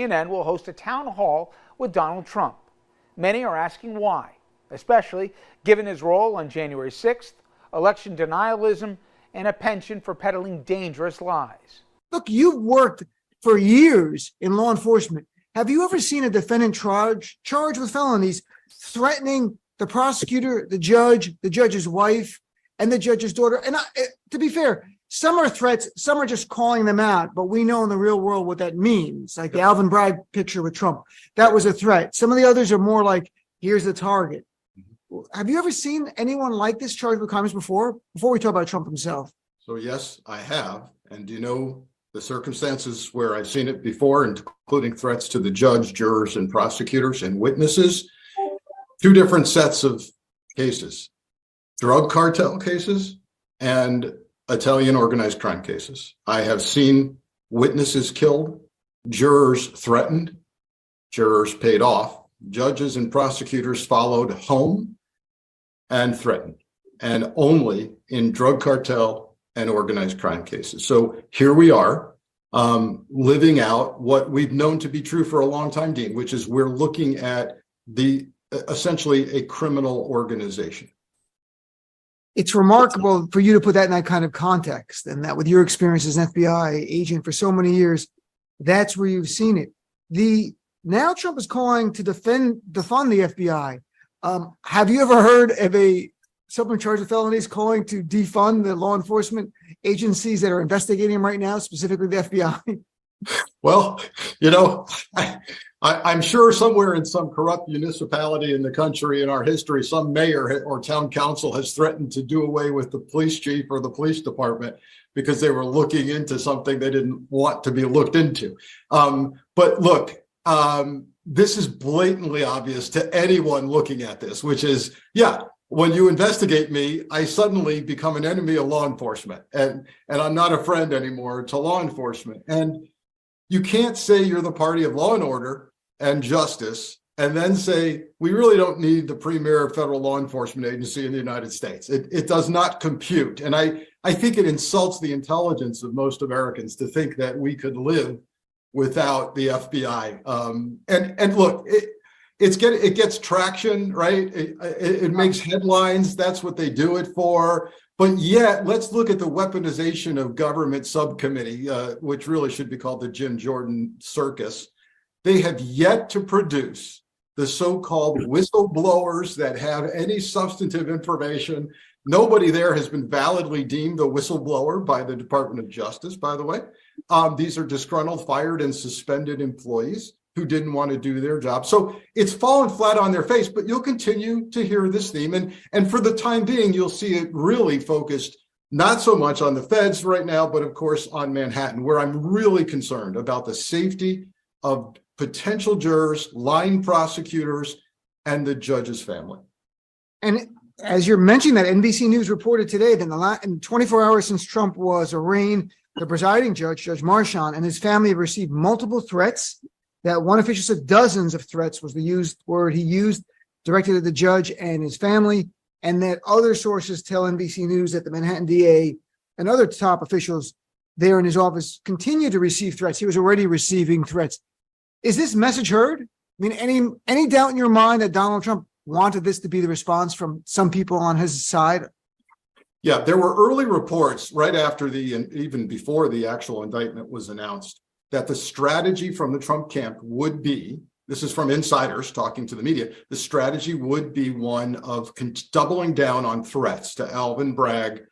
CNN will host a town hall with Donald Trump. Many are asking why, especially given his role on January 6th, election denialism, and a penchant for peddling dangerous lies. Look, you've worked for years in law enforcement. Have you ever seen a defendant charged with felonies threatening the prosecutor, the judge's wife, and the judge's daughter? And to be fair, some are threats, some are just calling them out, but we know in the real world what that means. Like the Alvin Bragg picture with Trump, that was a threat. Some of the others are more like, here's the target. Have you ever seen anyone like this charged with crimes before we talk about Trump himself? So yes, I have. And do you know the circumstances where I've seen it before, including threats to the judge, jurors, and prosecutors and witnesses? Two different sets of cases: drug cartel cases and Italian organized crime cases. I have seen witnesses killed, jurors threatened, jurors paid off, judges and prosecutors followed home and threatened, and only in drug cartel and organized crime cases. So here we are, living out what we've known to be true for a long time, Dean, which is we're looking at essentially a criminal organization. It's remarkable for you to put that in that kind of context, and that with your experience as an FBI agent for so many years, that's where you've seen it. Now Trump is calling to defund the FBI. Have you ever heard of someone charged with felonies calling to defund the law enforcement agencies that are investigating him right now, specifically the FBI? Well, I'm sure somewhere in some corrupt municipality in the country in our history, some mayor or town council has threatened to do away with the police chief or the police department because they were looking into something they didn't want to be looked into. But look, this is blatantly obvious to anyone looking at this, which is, when you investigate me, I suddenly become an enemy of law enforcement, and I'm not a friend anymore to law enforcement. And you can't say you're the party of law and order and justice and then say, we really don't need the premier federal law enforcement agency in the United States. It does not compute. And I think it insults the intelligence of most Americans to think that we could live without the FBI. And look, it gets traction, right? It makes headlines. That's what they do it for. But yet, let's look at the weaponization of government subcommittee, which really should be called the Jim Jordan circus. They have yet to produce the so-called whistleblowers that have any substantive information. Nobody there has been validly deemed a whistleblower by the Department of Justice, by the way. These are disgruntled, fired, and suspended employees who didn't want to do their job. So it's fallen flat on their face, but you'll continue to hear this theme. And for the time being, you'll see it really focused not so much on the feds right now, but of course on Manhattan, where I'm really concerned about the safety of potential jurors, line prosecutors, and the judge's family. And as you're mentioning that, NBC News reported today that in 24 hours since Trump was arraigned, the presiding judge, Judge Marchant, and his family have received multiple threats. That one official said dozens of threats was the word he used, directed at the judge and his family, and that other sources tell NBC News that the Manhattan DA and other top officials there in his office continue to receive threats. He was already receiving threats. Is this message heard? I mean, any doubt in your mind that Donald Trump wanted this to be the response from some people on his side? Yeah, there were early reports right after even before the actual indictment was announced, that the strategy from the Trump camp would be, this is from insiders talking to the media, the strategy would be one of doubling down on threats to Alvin Bragg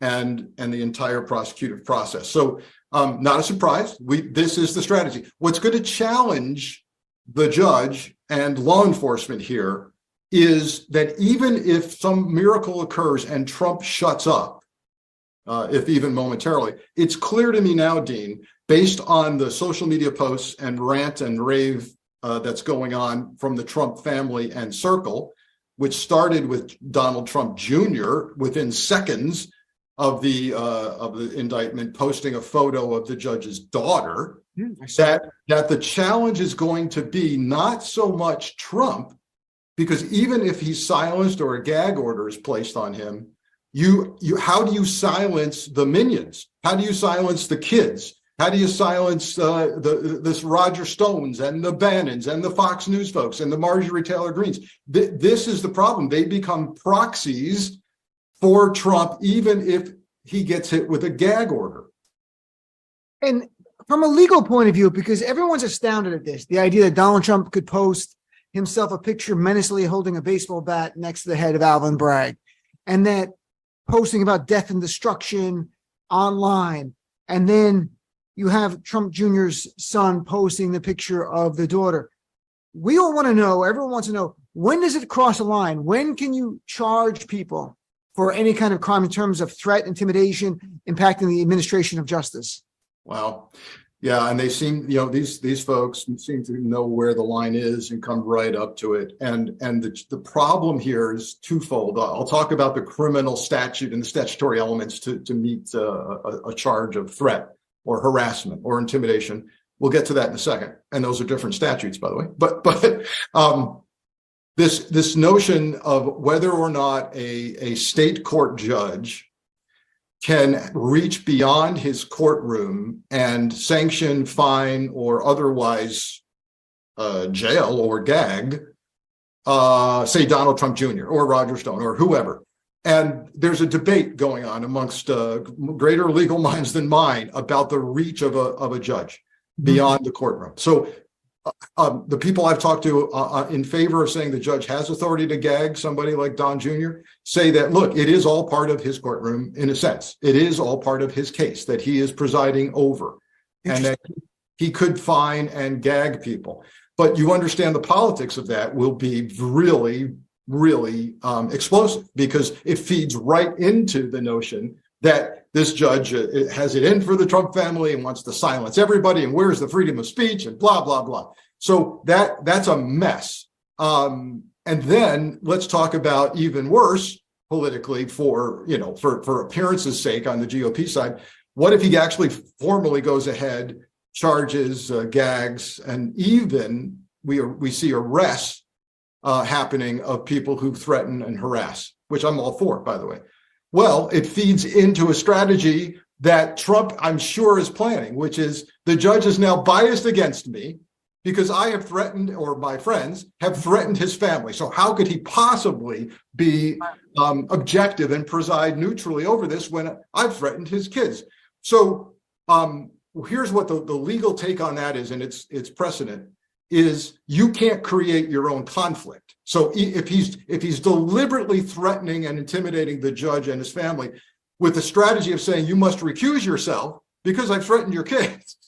and the entire prosecutive process. So not a surprise, this is the strategy. What's going to challenge the judge and law enforcement here is that even if some miracle occurs and Trump shuts up, if even momentarily, it's clear to me now, Dean, based on the social media posts and rant and rave that's going on from the Trump family and circle, which started with Donald Trump Jr. within seconds of the indictment, posting a photo of the judge's daughter, that the challenge is going to be not so much Trump, because even if he's silenced or a gag order is placed on him, how do you silence the minions? How do you silence the kids? How do you silence this Roger Stones and the Bannons and the Fox News folks and the Marjorie Taylor Greens? This is the problem. They become proxies for Trump, even if he gets hit with a gag order. And from a legal point of view, because everyone's astounded at this, the idea that Donald Trump could post himself a picture menacingly holding a baseball bat next to the head of Alvin Bragg, and that posting about death and destruction online, and then you have Trump Jr.'s son posting the picture of the daughter. We all want to know, everyone wants to know, when does it cross a line? When can you charge people for any kind of crime in terms of threat, intimidation, impacting the administration of justice? Wow. Yeah, and they seem, these folks seem to know where the line is and come right up to it. And the problem here is twofold. I'll talk about the criminal statute and the statutory elements to meet a charge of threat or harassment or intimidation. We'll get to that in a second. And those are different statutes, by the way. But this notion of whether or not a state court judge can reach beyond his courtroom and sanction, fine, or otherwise jail or gag, say Donald Trump Jr. or Roger Stone or whoever. And there's a debate going on amongst greater legal minds than mine about the reach of a judge beyond the courtroom. So the people I've talked to in favor of saying the judge has authority to gag somebody like Don Jr. say that, look, it is all part of his courtroom in a sense. It is all part of his case that he is presiding over and that he could fine and gag people. But you understand the politics of that will be really, really explosive because it feeds right into the notion that this judge has it in for the Trump family and wants to silence everybody and where's the freedom of speech and blah, blah, blah. So that's a mess. And then let's talk about even worse politically for appearance's sake on the GOP side. What if he actually formally goes ahead, charges, gags, and even we see arrests happening of people who threaten and harass, which I'm all for, by the way. Well, it feeds into a strategy that Trump, I'm sure, is planning, which is the judge is now biased against me because I have threatened, or my friends have threatened his family. So how could he possibly be objective and preside neutrally over this when I've threatened his kids? So here's what the legal take on that is, and it's precedent, is you can't create your own conflict. So if he's deliberately threatening and intimidating the judge and his family with the strategy of saying you must recuse yourself because I've threatened your kids,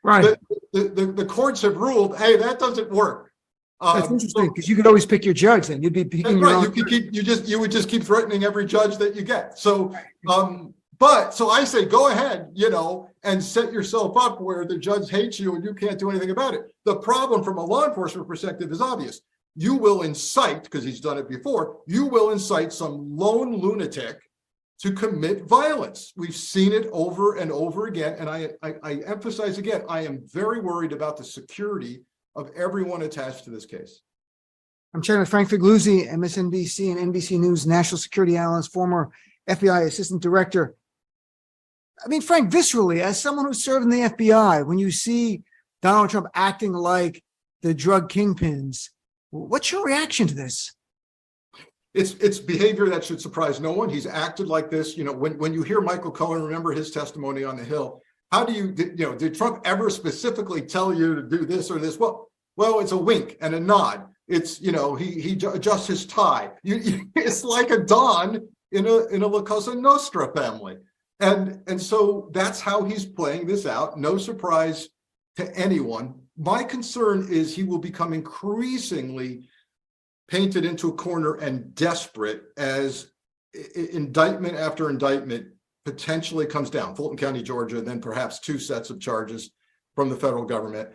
right? The courts have ruled, hey, that doesn't work. That's interesting because you could always pick your judge. Then you'd be picking your own. You would just keep threatening every judge that you get. So, so I say go ahead, and set yourself up where the judge hates you and you can't do anything about it. The problem from a law enforcement perspective is obvious. You will incite, because he's done it before, you will incite some lone lunatic to commit violence. We've seen it over and over again. And I emphasize again, I am very worried about the security of everyone attached to this case. I'm chatting with Frank Figliuzzi, MSNBC and NBC News national security analyst, former FBI assistant director. I mean, Frank, viscerally, as someone who served in the FBI, when you see Donald Trump acting like the drug kingpins, what's your reaction to this? It's behavior that should surprise no one. He's acted like this. When you hear Michael Cohen, remember his testimony on the Hill. How do did Trump ever specifically tell you to do this or this? Well, it's a wink and a nod. It's, he adjusts his tie. It's like a Don in a La Cosa Nostra family. And so that's how he's playing this out. No surprise to anyone. My concern is he will become increasingly painted into a corner and desperate as indictment after indictment potentially comes down. Fulton County, Georgia, and then perhaps 2 sets of charges from the federal government.